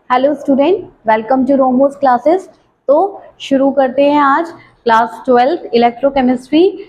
Hello student, welcome to Romos classes. तो शुरू करते हैं आज क्लास 12 इलेक्ट्रोकेमिस्ट्री।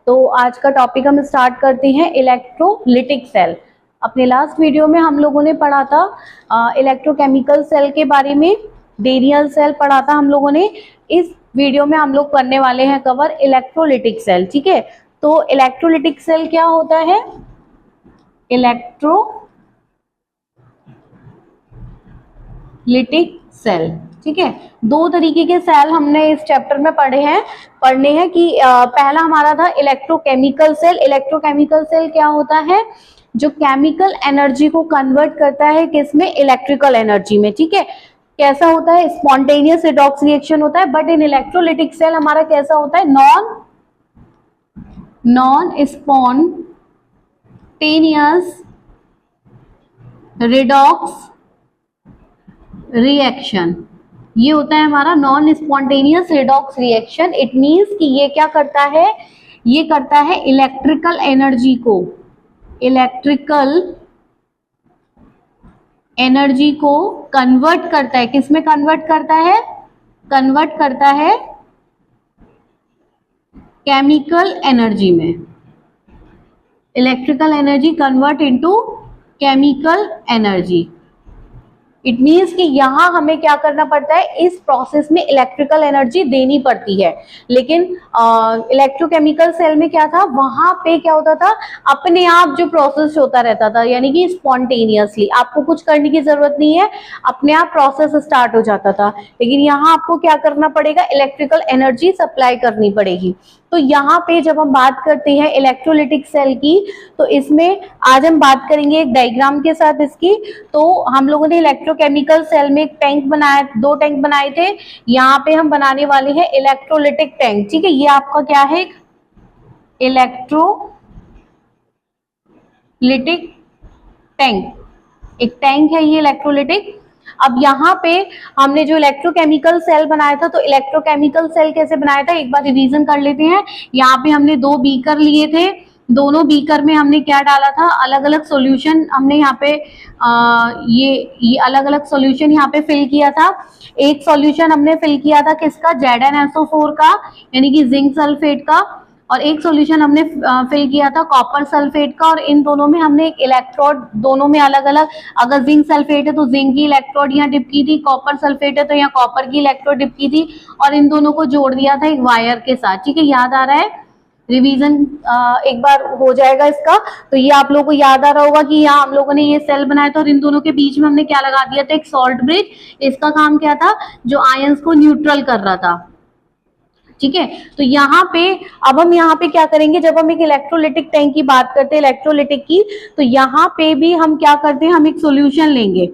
तो आज का टॉपिक हम स्टार्ट करते हैं इलेक्ट्रोलिटिक सेल। अपने लास्ट वीडियो में हम लोगों ने पढ़ा था इलेक्ट्रोकेमिकल सेल के बारे में, डेनियल सेल पढ़ा था हम लोगों ने। इस वीडियो में हम लोग करने वाले हैं कवर इलेक्ट्रोलिटिक सेल। ठीक है, तो इलेक्ट्रोलिटिक सेल क्या होता है? Lytic cell. ठीक है, दो तरीके के सेल हमने इस चैप्टर में पढ़ने हैं कि पहला हमारा था इलेक्ट्रोकेमिकल सेल। इलेक्ट्रोकेमिकल सेल क्या होता है? जो केमिकल एनर्जी को कन्वर्ट करता है किसमें? इलेक्ट्रिकल एनर्जी में। ठीक है, कैसा होता है? स्पॉन्टेनियस रिडॉक्स रिएक्शन होता है। बट इन इलेक्ट्रोलिटिक सेल हमारा कैसा होता है? Non spontaneous redox reaction. ये होता है हमारा non spontaneous redox reaction. It means कि ये क्या करता है? ये करता है इलेक्ट्रिकल एनर्जी को कन्वर्ट करता है। किसमें कन्वर्ट करता है? कन्वर्ट करता है केमिकल एनर्जी में। Electrical energy convert into chemical energy. It means कि यहाँ हमें क्या करना पड़ता है? इस प्रोसेस में इलेक्ट्रिकल एनर्जी देनी पड़ती है। लेकिन इलेक्ट्रोकेमिकल सेल में क्या था? वहां पे क्या होता था? अपने आप जो प्रोसेस होता रहता था, यानी कि स्पॉन्टेनियसली, आपको कुछ करने की जरूरत नहीं है, अपने आप प्रोसेस स्टार्ट हो जाता था। लेकिन यहाँ आपको क्या करना पड़ेगा? इलेक्ट्रिकल एनर्जी सप्लाई करनी पड़ेगी। तो यहाँ पे जब हम बात करते हैं इलेक्ट्रोलिटिक सेल की, तो इसमें आज हम बात करेंगे एक डायग्राम के साथ इसकी। तो हम लोगों ने इलेक्ट्रोकेमिकल सेल में एक टैंक बनाया, दो टैंक बनाए थे। यहाँ पे हम बनाने वाले हैं इलेक्ट्रोलिटिक टैंक। ठीक है, ये आपका क्या है? एक इलेक्ट्रोलिटिक टैंक, एक टैंक है ये इलेक्ट्रोलिटिक। अब यहाँ पे हमने जो इलेक्ट्रोकेमिकल सेल बनाया था, तो इलेक्ट्रोकेमिकल सेल कैसे बनाया था एक बार रिवीजन कर लेते हैं। यहाँ पे हमने दो बीकर लिए थे, दोनों बीकर में हमने क्या डाला था? अलग अलग सॉल्यूशन हमने यहाँ पे ये अलग अलग सॉल्यूशन यहाँ पे फिल किया था। एक सॉल्यूशन हमने फिल किया था किसका? ZnSO4 का, यानी कि जिंक सल्फेट का। और एक सॉल्यूशन हमने फिल किया था कॉपर सल्फेट का। और इन दोनों में हमने एक इलेक्ट्रोड, दोनों में अलग अलग, अगर जिंक सल्फेट है तो जिंक की इलेक्ट्रोड यहाँ डिप की थी, कॉपर सल्फेट है तो यहाँ कॉपर की इलेक्ट्रोड डिप की थी, और इन दोनों को जोड़ दिया था एक वायर के साथ। ठीक है, याद आ रहा है? रिवीजन एक बार हो जाएगा इसका। तो ये आप लोगों को याद आ रहा होगा कि यहाँ हम लोगों ने ये सेल बनाया था और इन दोनों के बीच में हमने क्या लगा दिया था? एक सॉल्ट ब्रिज। इसका काम क्या था? जो आयंस को न्यूट्रल कर रहा था। ठीक है, तो यहाँ पे अब हम यहाँ पे क्या करेंगे? जब हम एक इलेक्ट्रोलिटिक टैंक की बात करते हैं, इलेक्ट्रोलिटिक की, तो यहाँ पे भी हम क्या करते हैं? हम एक सॉल्यूशन लेंगे।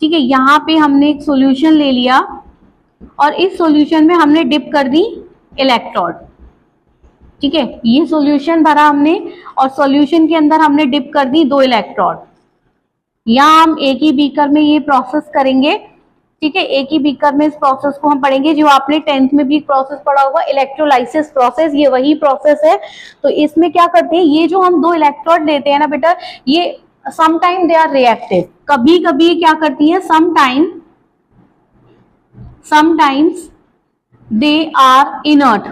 ठीक है, यहाँ पे हमने एक सॉल्यूशन ले लिया और इस सॉल्यूशन में हमने डिप कर दी इलेक्ट्रोड। ठीक है, ये सॉल्यूशन भरा हमने और सॉल्यूशन के अंदर हमने डिप कर दी दो इलेक्ट्रोड। यहाँ हम एक ही बीकर में ये प्रोसेस करेंगे। ठीक है, एक ही बीकर में इस प्रोसेस को हम पढ़ेंगे, जो आपने 10th में भी प्रोसेस पढ़ा होगा, इलेक्ट्रोलाइसिस प्रोसेस। ये वही प्रोसेस है। तो इसमें क्या करते हैं? ये जो हम दो इलेक्ट्रोड लेते हैं ना बेटा, ये समटाइम दे आर रिएक्टिव। कभी कभी क्या करती है? Sometimes they are inert.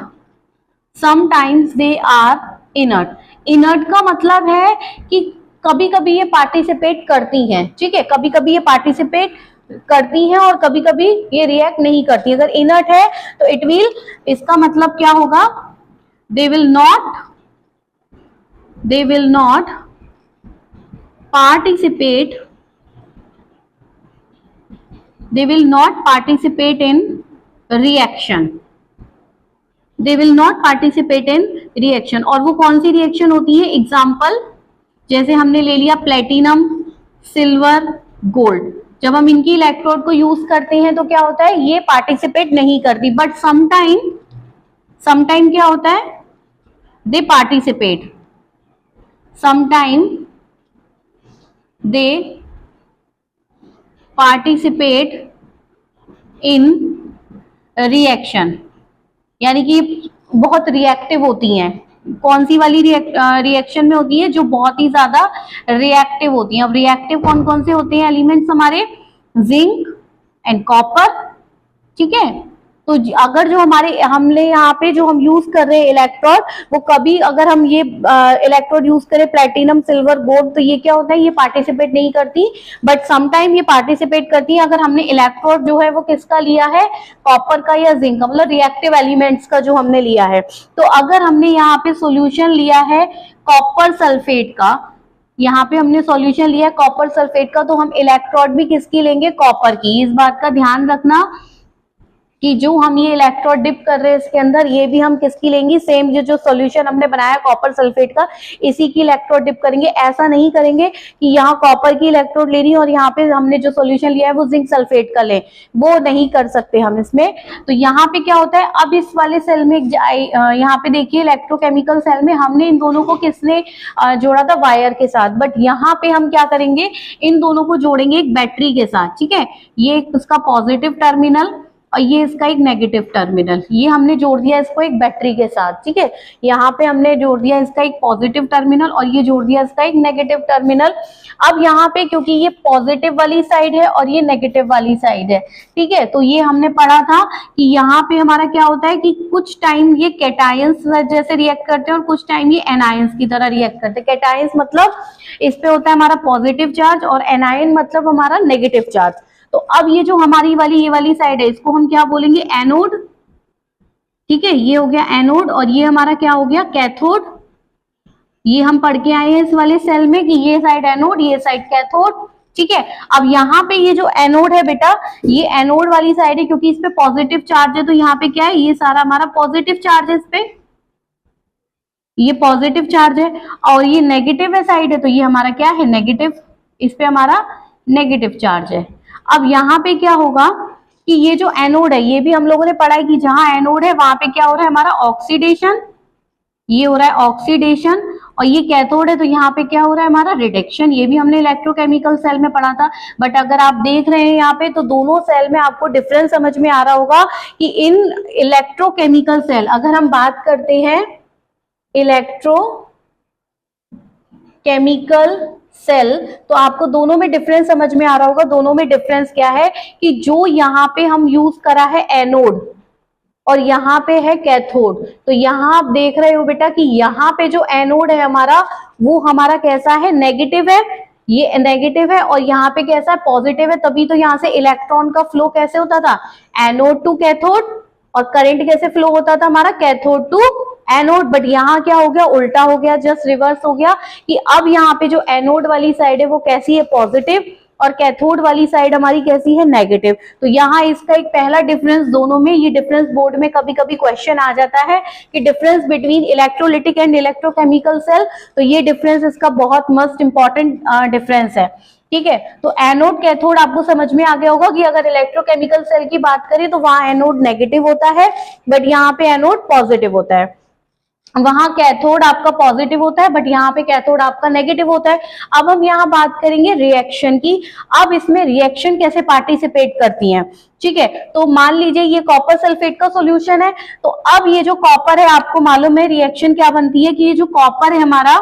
Sometimes they are inert. Inert का मतलब है कि कभी कभी ये पार्टिसिपेट करती हैं। ठीक है, कभी कभी ये पार्टिसिपेट करती हैं और कभी कभी ये रिएक्ट नहीं करती। अगर इनर्ट है तो इट विल, इसका मतलब क्या होगा? They will not participate in reaction. और वो कौन सी रिएक्शन होती है? एग्जाम्पल, जैसे हमने ले लिया प्लेटिनम, सिल्वर, गोल्ड। जब हम इनकी इलेक्ट्रोड को यूज करते हैं तो क्या होता है? ये पार्टिसिपेट नहीं करती। बट समटाइम क्या होता है? दे participate. Sometime they participate in reaction, यानी कि बहुत रिएक्टिव होती हैं। कौन सी वाली रिएक्शन में होती है? जो बहुत ही ज्यादा रिएक्टिव होती हैं। अब रिएक्टिव कौन कौन से होते हैं एलिमेंट्स हमारे? Zinc, and copper. ठीक है, तो अगर जो हमने यहाँ पे जो हम यूज कर रहे हैं इलेक्ट्रोड, वो कभी अगर हम ये इलेक्ट्रोड यूज करें प्लेटिनम सिल्वर गोल्ड, तो ये क्या होता है, ये पार्टिसिपेट नहीं करती, बट समटाइम ये पार्टिसिपेट करती है अगर हमने इलेक्ट्रोड जो है वो किसका लिया है, कॉपर का या जिंक का, मतलब रिएक्टिव एलिमेंट्स का जो हमने लिया है। तो अगर हमने यहाँ पे सॉल्यूशन लिया है कॉपर सल्फेट का, यहाँ पे हमने सॉल्यूशन लिया है कॉपर सल्फेट का, तो हम इलेक्ट्रोड भी किसकी लेंगे, कॉपर की। इस बात का ध्यान रखना कि जो हम ये इलेक्ट्रोड डिप कर रहे हैं इसके अंदर, ये भी हम किसकी लेंगे, सेम ये जो सॉल्यूशन हमने बनाया कॉपर सल्फेट का, इसी की इलेक्ट्रोड डिप करेंगे। ऐसा नहीं करेंगे कि यहाँ कॉपर की इलेक्ट्रोड ले रही है और यहाँ पे हमने जो सॉल्यूशन लिया है वो जिंक सल्फेट का ले, वो नहीं कर सकते हम इसमें। तो यहाँ पे क्या होता है, अब इस वाले सेल में यहाँ पे देखिए इलेक्ट्रोकेमिकल सेल में हमने इन दोनों को किसने जोड़ा था, वायर के साथ, बट यहाँ पे हम क्या करेंगे, इन दोनों को जोड़ेंगे एक बैटरी के साथ। ठीक है, ये इसका पॉजिटिव टर्मिनल और ये इसका एक नेगेटिव टर्मिनल, ये हमने जोड़ दिया इसको एक बैटरी के साथ। ठीक है, यहाँ पे हमने जोड़ दिया इसका एक पॉजिटिव टर्मिनल और ये जोड़ दिया इसका एक नेगेटिव टर्मिनल। अब यहाँ पे क्योंकि ये पॉजिटिव वाली साइड है और ये नेगेटिव वाली साइड है, ठीक है, तो ये हमने पढ़ा था कि यहाँ पे हमारा क्या होता है कि कुछ टाइम ये कैटायंस जैसे रिएक्ट करते हैं और कुछ टाइम ये एनायंस की तरह रिएक्ट करते हैं। कैटायंस मतलब इस पे होता है हमारा पॉजिटिव चार्ज और एनायन मतलब हमारा नेगेटिव चार्ज। तो अब ये जो हमारी वाली ये वाली साइड है, इसको हम क्या बोलेंगे, एनोड। ठीक है, ये हो गया एनोड और ये हमारा क्या हो गया, कैथोड। ये हम पढ़ के आए हैं इस वाले सेल में कि ये साइड एनोड, ये साइड कैथोड। ठीक है, अब यहाँ पे ये जो एनोड है बेटा, ये एनोड वाली साइड है क्योंकि इस पे पॉजिटिव चार्ज है, तो यहाँ पे क्या है, ये सारा हमारा पॉजिटिव चार्ज है, इस पे ये पॉजिटिव चार्ज है, और ये नेगेटिव है साइड है, तो ये हमारा क्या है, नेगेटिव, इस पे हमारा नेगेटिव चार्ज है। अब यहाँ पे क्या होगा कि ये जो एनोड है, ये भी हम लोगों ने पढ़ा है कि जहां एनोड है वहां पे क्या हो रहा है, हमारा ऑक्सीडेशन, ये हो रहा है ऑक्सीडेशन, और ये कैथोड है तो यहाँ पे क्या हो रहा है, हमारा रिडक्शन। ये भी हमने इलेक्ट्रोकेमिकल सेल में पढ़ा था, बट अगर आप देख रहे हैं यहाँ पे तो दोनों सेल में आपको डिफरेंस समझ में आ रहा होगा कि इन इलेक्ट्रोकेमिकल सेल, अगर हम बात करते हैं इलेक्ट्रोकेमिकल सेल, तो आपको दोनों में डिफरेंस समझ में आ रहा होगा। दोनों में डिफरेंस क्या है कि जो यहाँ पे हम यूज करा है एनोड और यहाँ पे है कैथोड, तो यहाँ आप देख रहे हो बेटा कि यहाँ पे जो एनोड है हमारा, वो हमारा कैसा है, नेगेटिव है, ये नेगेटिव है, और यहाँ पे कैसा है, पॉजिटिव है। तभी तो यहाँ से इलेक्ट्रॉन का फ्लो कैसे होता था, एनोड टू कैथोड, और करंट कैसे फ्लो होता था हमारा, कैथोड टू एनोड। बट यहाँ क्या हो गया, उल्टा हो गया, जस्ट रिवर्स हो गया कि अब यहाँ पे जो एनोड वाली साइड है वो कैसी है, पॉजिटिव, और कैथोड वाली साइड हमारी कैसी है, नेगेटिव। तो यहाँ इसका एक पहला डिफरेंस दोनों में, ये डिफरेंस बोर्ड में कभी कभी क्वेश्चन आ जाता है कि difference between electrolytic and electrochemical cell, तो ये डिफरेंस इसका बहुत मस्ट इंपॉर्टेंट डिफरेंस है। ठीक है, तो एनोड कैथोड आपको समझ में आ गया होगा कि अगर इलेक्ट्रोकेमिकल सेल की बात करें तो वहां एनोड नेगेटिव होता है, बट यहाँ पे एनोड पॉजिटिव होता है। वहां कैथोड आपका पॉजिटिव होता है, बट यहाँ पे कैथोड आपका नेगेटिव होता है। अब हम यहाँ बात करेंगे रिएक्शन की। अब इसमें रिएक्शन कैसे पार्टिसिपेट करती हैं, ठीक है, तो मान लीजिए ये कॉपर सल्फेट का सॉल्यूशन है, तो अब ये जो कॉपर है, आपको मालूम है रिएक्शन क्या बनती है कि ये जो कॉपर है हमारा,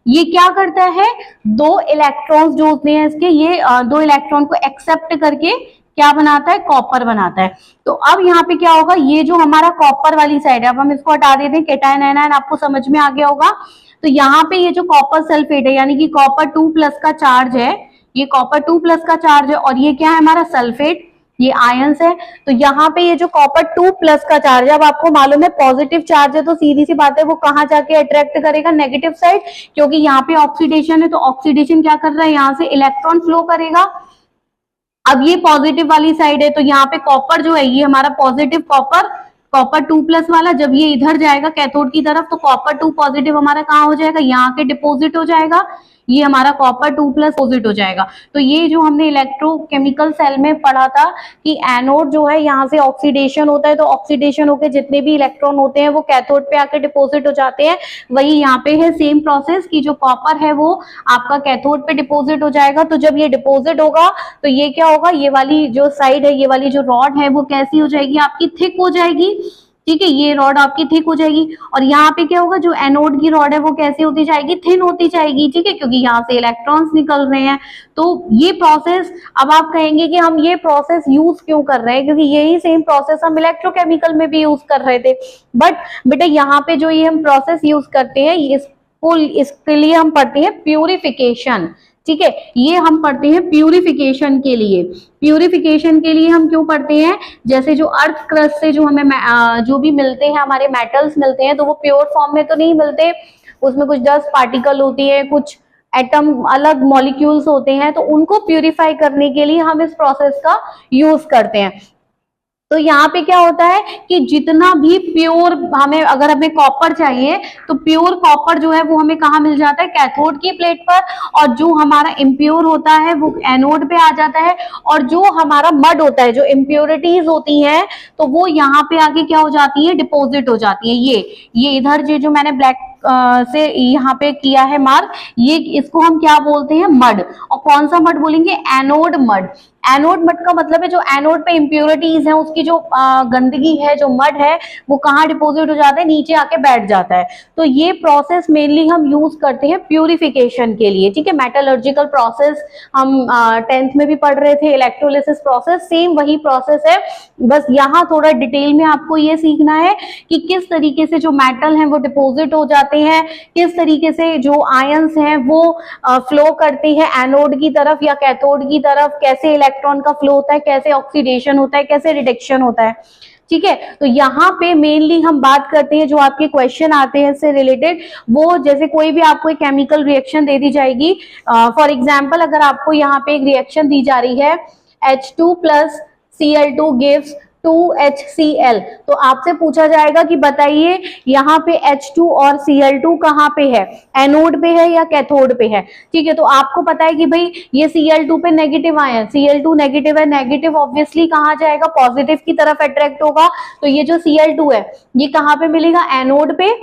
ये क्या करता है, दो इलेक्ट्रॉन्स जो होते हैं इसके, ये दो इलेक्ट्रॉन को एक्सेप्ट करके क्या बनाता है, कॉपर बनाता है। तो अब यहाँ पे क्या होगा, ये जो हमारा कॉपर वाली साइड है, अब हम इसको हटा देते हैं, कैटायन एनायन आपको समझ में आ गया होगा। तो यहाँ पे ये जो कॉपर सल्फेट है, यानी कि कॉपर 2+ का चार्ज है, ये कॉपर 2+ का चार्ज है, और ये क्या है हमारा सल्फेट, ये आयंस है। तो यहाँ पे ये जो कॉपर 2+ का चार्ज है, अब आपको मालूम है पॉजिटिव चार्ज है, तो सीधी सी बात है वो कहाँ जाके अट्रैक्ट करेगा, नेगेटिव साइड, क्योंकि यहाँ पे ऑक्सीडेशन है, तो ऑक्सीडेशन क्या कर रहा है, यहाँ से इलेक्ट्रॉन फ्लो करेगा। अब ये पॉजिटिव वाली साइड है, तो यहाँ पे कॉपर जो है ये हमारा पॉजिटिव कॉपर 2+ वाला, जब ये इधर जाएगा कैथोड की तरफ, तो कॉपर 2 पॉजिटिव हमारा कहाँ हो जाएगा, यहाँ के डिपोजिट हो जाएगा, ये हमारा कॉपर 2+ डिपोजिट हो जाएगा। तो ये जो हमने इलेक्ट्रोकेमिकल सेल में पढ़ा था कि एनोड जो है यहाँ से ऑक्सीडेशन होता है, तो ऑक्सीडेशन होकर जितने भी इलेक्ट्रॉन होते हैं वो कैथोड पे आके डिपोजिट हो जाते हैं। वही यहाँ पे है सेम प्रोसेस कि जो कॉपर है वो आपका कैथोड पे डिपोजिट हो जाएगा। तो जब ये डिपोजिट होगा तो ये क्या होगा, ये वाली जो साइड है, ये वाली जो रॉड है वो कैसी हो जाएगी, आपकी थिक हो जाएगी। ठीक है, ये रॉड आपकी थिक हो जाएगी और यहाँ पे क्या होगा, जो एनोड की रॉड है वो कैसी होती जाएगी, थिन होती जाएगी। ठीक है, क्योंकि यहाँ से इलेक्ट्रॉन्स निकल रहे हैं। तो ये प्रोसेस, अब आप कहेंगे कि हम ये प्रोसेस यूज क्यों कर रहे हैं, क्योंकि यही सेम प्रोसेस हम इलेक्ट्रोकेमिकल में भी यूज कर रहे थे। बट बेटा यहाँ पे जो ये हम प्रोसेस यूज करते हैं, इसके लिए हम पढ़ते हैं प्यूरिफिकेशन। ठीक है, ये हम पढ़ते हैं प्यूरिफिकेशन के लिए। प्यूरिफिकेशन के लिए हम क्यों पढ़ते हैं, जैसे जो अर्थ क्रस्ट से जो हमें जो भी मिलते हैं, हमारे मेटल्स मिलते हैं, तो वो प्योर फॉर्म में तो नहीं मिलते, उसमें कुछ डस्ट पार्टिकल होती है, कुछ एटम अलग मॉलिक्यूल्स होते हैं, तो उनको प्यूरिफाई करने के लिए हम इस प्रोसेस का यूज करते हैं। तो यहाँ पे क्या होता है कि जितना भी प्योर अगर हमें कॉपर चाहिए, तो प्योर कॉपर जो है वो हमें कहाँ मिल जाता है, कैथोड की प्लेट पर, और जो हमारा इम्प्योर होता है वो एनोड पे आ जाता है, और जो हमारा मड होता है, जो इम्प्योरिटीज होती हैं, तो वो यहाँ पे आके क्या हो जाती है, डिपोजिट हो जाती है। ये इधर जो मैंने ब्लैक से यहाँ पे किया है मार्क, ये इसको हम क्या बोलते हैं, मड। और कौन सा मड बोलेंगे, एनोड मड। एनोड मड का मतलब है जो एनोड पे इम्प्योरिटीज है, उसकी जो गंदगी है, जो मड है, वो कहाँ डिपोजिट हो जाता है, नीचे आके बैठ जाता है। तो ये प्रोसेस मेनली हम यूज करते हैं प्यूरिफिकेशन के लिए। ठीक है, मेटलर्जिकल प्रोसेस हम 10th में भी पढ़ रहे थे, इलेक्ट्रोलिसिस प्रोसेस, सेम वही प्रोसेस है, बस यहाँ थोड़ा डिटेल में आपको ये सीखना है कि किस तरीके से जो मेटल है वो डिपोजिट हो जाते हैं, किस तरीके से जो आयंस हैं वो फ्लो करते हैं एनोड की तरफ या कैथोड की तरफ, कैसे इलेक्ट्रॉन का फ्लो होता है, कैसे ऑक्सीडेशन होता है, कैसे रिडक्शन होता है। ठीक है, तो यहाँ पे मेनली हम बात करते हैं, जो आपके क्वेश्चन आते हैं इससे रिलेटेड, वो जैसे कोई भी आपको एक केमिकल रिएक्शन दे दी जाएगी, फॉर एग्जांपल अगर आपको यहाँ पे एक रिएक्शन दी जा रही है, H2 plus Cl2 gives 2HCl, तो आपसे पूछा जाएगा कि बताइए यहाँ पे H2 और Cl2 कहाँ पे है, एनोड पे है या कैथोड पे है। ठीक है, तो आपको पता है कि भाई ये Cl2 पे नेगेटिव आया, Cl2 नेगेटिव है, नेगेटिव ऑब्वियसली कहाँ जाएगा, पॉजिटिव की तरफ अट्रैक्ट होगा। तो ये जो Cl2 है ये कहाँ पे मिलेगा, एनोड पे,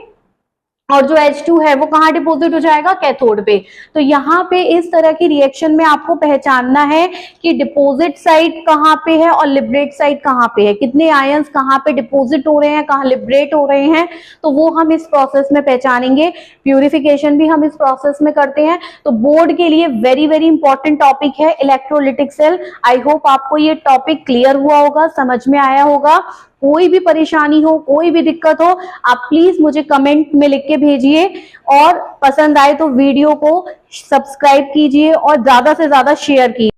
और जो H2 है वो कहाँ डिपोजिट हो जाएगा, कैथोड पे। तो यहाँ पे इस तरह की रिएक्शन में आपको पहचानना है कि डिपोजिट साइड कहाँ पे है और लिबरेट साइड कहाँ पे है, कितने आयंस कहाँ पे डिपोजिट हो रहे हैं, कहाँ लिबरेट हो रहे हैं, तो वो हम इस प्रोसेस में पहचानेंगे। प्यूरिफिकेशन भी हम इस प्रोसेस में करते हैं। तो बोर्ड के लिए वेरी वेरी इंपॉर्टेंट टॉपिक है इलेक्ट्रोलिटिक सेल। आई होप आपको ये टॉपिक क्लियर हुआ होगा, समझ में आया होगा। कोई भी परेशानी हो, कोई भी दिक्कत हो, आप प्लीज मुझे कमेंट में लिख के भेजिए, और पसंद आए तो वीडियो को सब्सक्राइब कीजिए और ज्यादा से ज्यादा शेयर कीजिए।